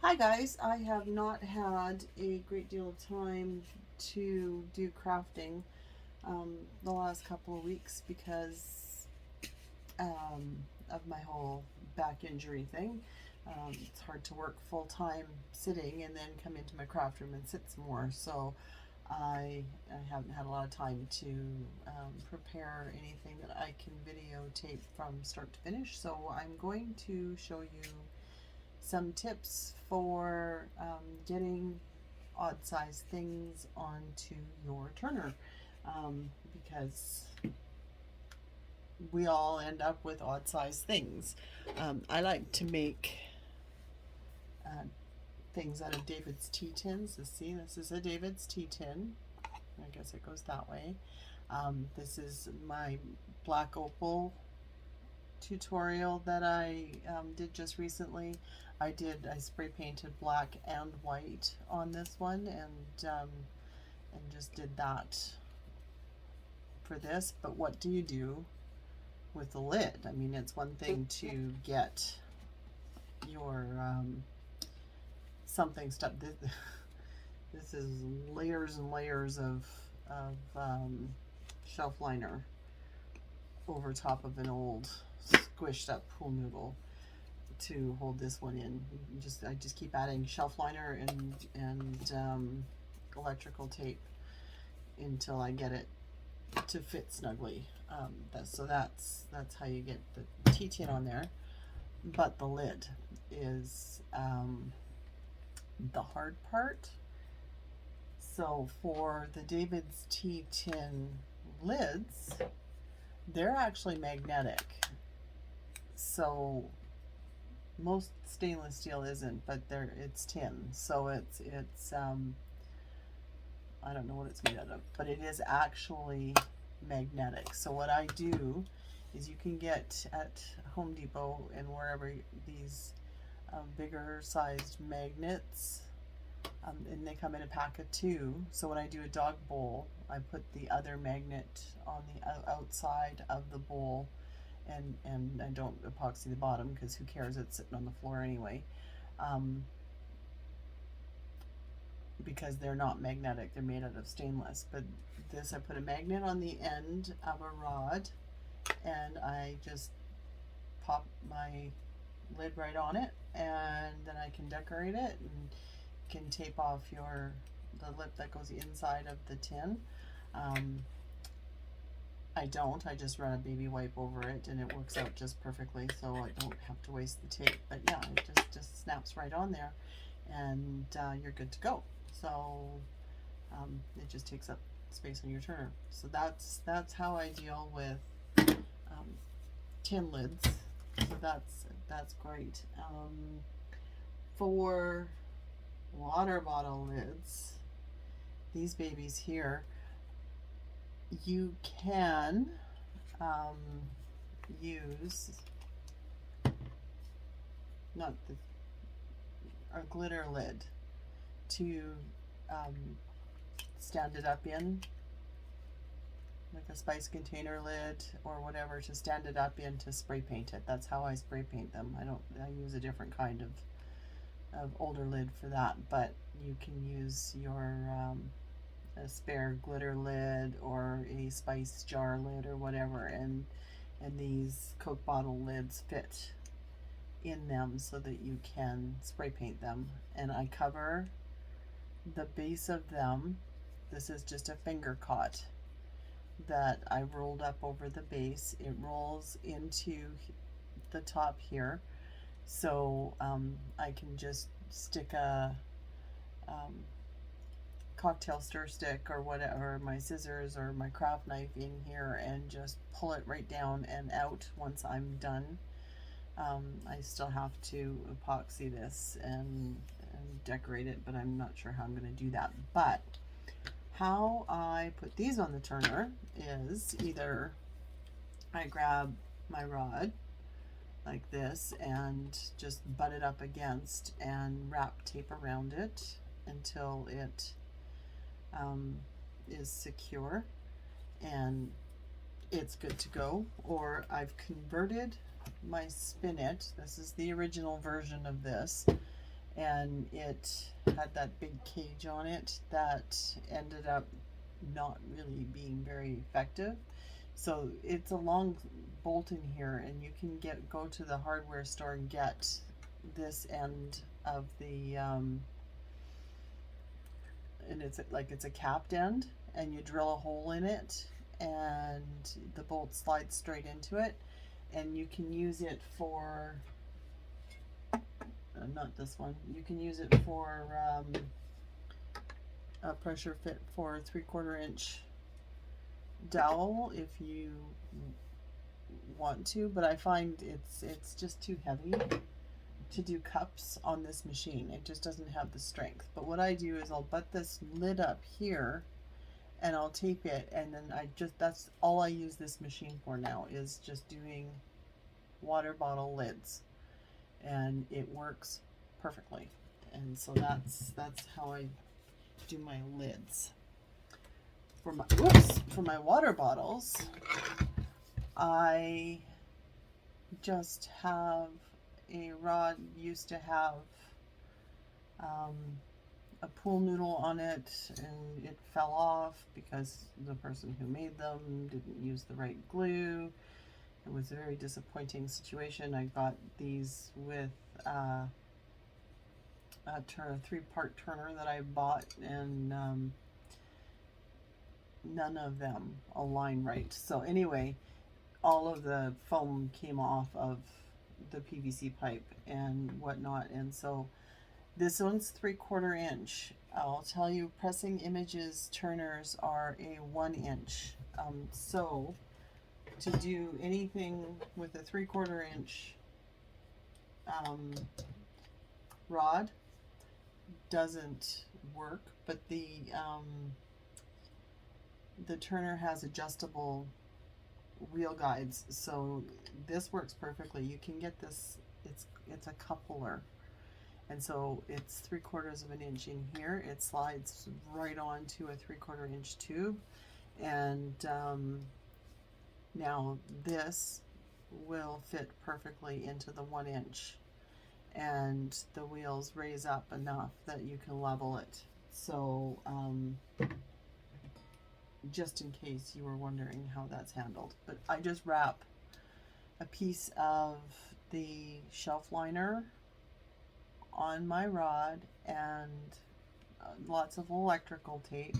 Hi guys, I have not had a great deal of time to do crafting the last couple of weeks because of my whole back injury thing. It's hard to work full time sitting and then come into my craft room and sit some more. So I haven't had a lot of time to prepare anything that I can videotape from start to finish. So I'm going to show you some tips for getting odd size things onto your turner, because we all end up with odd size things. I like to make uh, things out of David's tea tins. See, this is a David's tea tin. I guess it goes that way. This is my black opal tutorial that I did just recently. I spray painted black and white on this one, and just did that for this. But what do you do with the lid? I mean, it's one thing to get your something stuck. This is layers and layers of shelf liner over top of an old squished up pool noodle to hold this one in. I just keep adding shelf liner and electrical tape until I get it to fit snugly. That's how you get the tea tin on there. But the lid is the hard part. So for the David's tea tin lids, they're actually magnetic. So most stainless steel isn't, but it's tin, so it's I don't know what it's made out of, but it is actually magnetic. So what I do is, you can get at Home Depot and wherever these bigger sized magnets, and they come in a pack of 2. So when I do a dog bowl, I put the other magnet on the outside of the bowl, and I don't epoxy the bottom because who cares, it's sitting on the floor anyway, because they're not magnetic, they're made out of stainless. But this, I put a magnet on the end of a rod, and I just pop my lid right on it, and then I can decorate it and can tape off the lip that goes inside of the tin. I just run a baby wipe over it, and it works out just perfectly, so I don't have to waste the tape. But yeah, it just snaps right on there, and you're good to go. So it just takes up space on your turner. So that's how I deal with tin lids. So that's great. For water bottle lids, these babies here, you can use not the a glitter lid to stand it up in, like a spice container lid or whatever, to stand it up in to spray paint it. That's how I spray paint them. I use a different kind of older lid for that, but you can use your a spare glitter lid or a spice jar lid or whatever, and these Coke bottle lids fit in them so that you can spray paint them. And I cover the base of them. This is just a finger cot that I rolled up over the base. It rolls into the top here, so I can just stick a cocktail stir stick or whatever, or my scissors or my craft knife in here, and just pull it right down and out once I'm done. I still have to epoxy this and decorate it, but I'm not sure how I'm going to do that. But how I put these on the turner is, either I grab my rod like this and just butt it up against and wrap tape around it until it is secure and it's good to go. Or I've converted my spinet. This is the original version of this, and it had that big cage on it that ended up not really being very effective. So it's a long bolt in here, and you can go to the hardware store and get this end of the and it's a capped end, and you drill a hole in it, and the bolt slides straight into it, and you can use it for not this one. You can use it for a pressure fit for a 3/4 inch dowel if you want to, but I find it's just too heavy to do cups on this machine. It just doesn't have the strength. But what I do is I'll butt this lid up here, and I'll tape it, and then that's all I use this machine for now, is just doing water bottle lids, and it works perfectly. And so that's how I do my lids. For my water bottles, I just have a rod. Used to have a pool noodle on it, and it fell off because the person who made them didn't use the right glue. It was a very disappointing situation. I got these with a 3-part turner that I bought, and none of them align right. So anyway, all of the foam came off of the PVC pipe and whatnot, and so this one's 3/4 inch. I'll tell you, pressing images turners are a 1 inch. So to do anything with a 3/4 inch rod doesn't work, but the turner has adjustable wheel guides, so this works perfectly. You can get this, it's a coupler, and so it's 3/4 of an inch in here. It slides right onto a 3/4 inch tube, and now this will fit perfectly into the 1 inch, and the wheels raise up enough that you can level it. So just in case you were wondering how that's handled. But I just wrap a piece of the shelf liner on my rod and lots of electrical tape,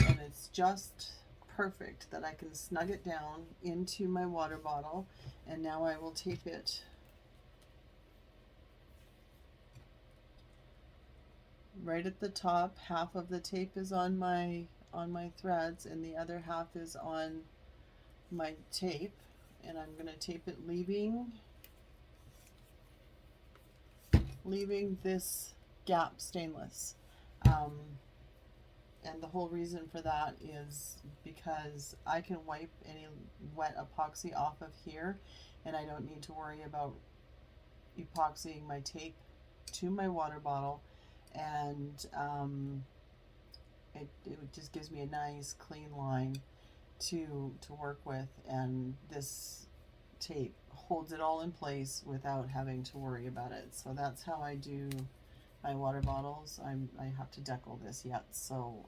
and it's just perfect that I can snug it down into my water bottle. And now I will tape it right at the top. Half of the tape is on my threads, and the other half is on my tape, and I'm going to tape it leaving this gap stainless. And the whole reason for that is because I can wipe any wet epoxy off of here, and I don't need to worry about epoxying my tape to my water bottle, and it just gives me a nice clean line to work with, and this tape holds it all in place without having to worry about it. So that's how I do my water bottles. I have to decal this yet, so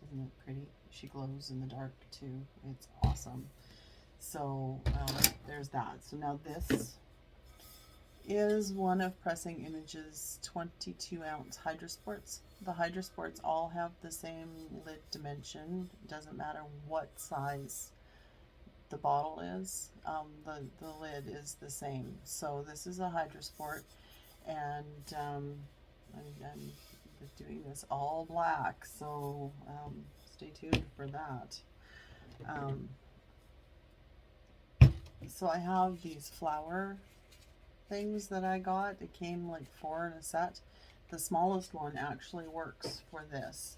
isn't it pretty? She glows in the dark too. It's awesome. So there's that. So now this is one of Pressing Images 22-ounce hydrosports. The hydrosports all have the same lid dimension. It doesn't matter what size the bottle is. The lid is the same. So this is a hydrosport, and I'm doing this all black, so stay tuned for that. So I have these flower things that I got. It came like 4 in a set. The smallest one actually works for this.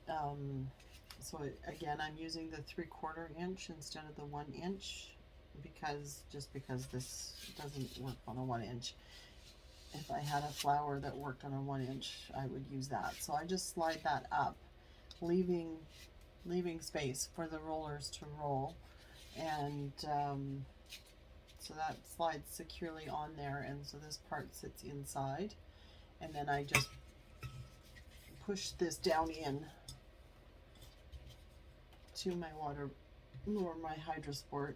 So again, I'm using the 3/4 inch instead of the 1 inch because this doesn't work on a 1 inch. If I had a flower that worked on a 1 inch, I would use that. So I just slide that up, leaving space for the rollers to roll, and so that slides securely on there, and so this part sits inside, and then I just push this down in to my water or my hydrosport.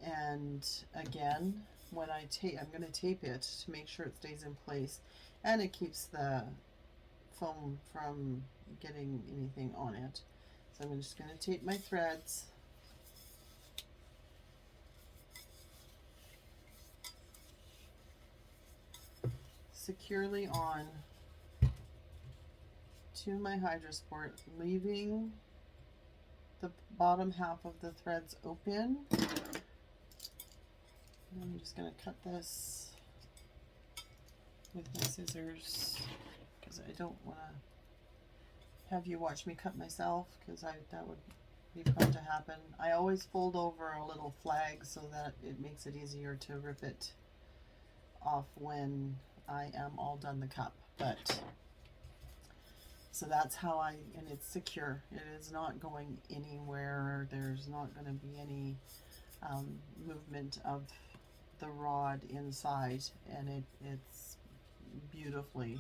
And again, when I tape, I'm going to tape it to make sure it stays in place, and it keeps the foam from getting anything on it. So I'm just going to tape my threads. Securely on to my hydrosport, leaving the bottom half of the threads open. And I'm just going to cut this with my scissors because I don't want to have you watch me cut myself, because that would be prone to happen. I always fold over a little flag so that it makes it easier to rip it off when I am all done the cup. But so that's how and it's secure. It is not going anywhere. There's not going to be any movement of the rod inside, and it's beautifully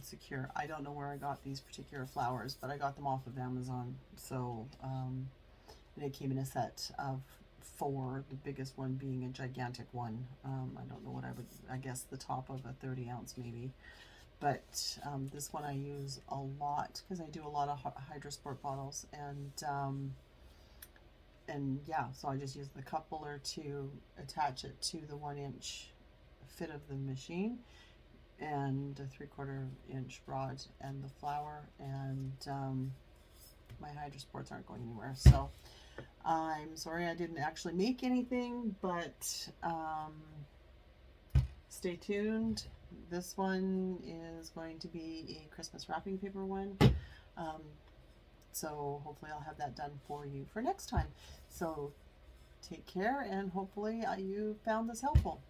secure. I don't know where I got these particular flowers, but I got them off of Amazon. So and it came in a set of 4, the biggest one being a gigantic one. I don't know what I guess the top of a 30 ounce maybe. But this one I use a lot because I do a lot of hydrosport bottles, and yeah, so I just use the coupler to attach it to the 1-inch fit of the machine, and a 3/4 inch rod and the flower, and my hydrosports aren't going anywhere. So I'm sorry I didn't actually make anything, but stay tuned. This one is going to be a Christmas wrapping paper one. So hopefully I'll have that done for you for next time. So take care, and hopefully you found this helpful.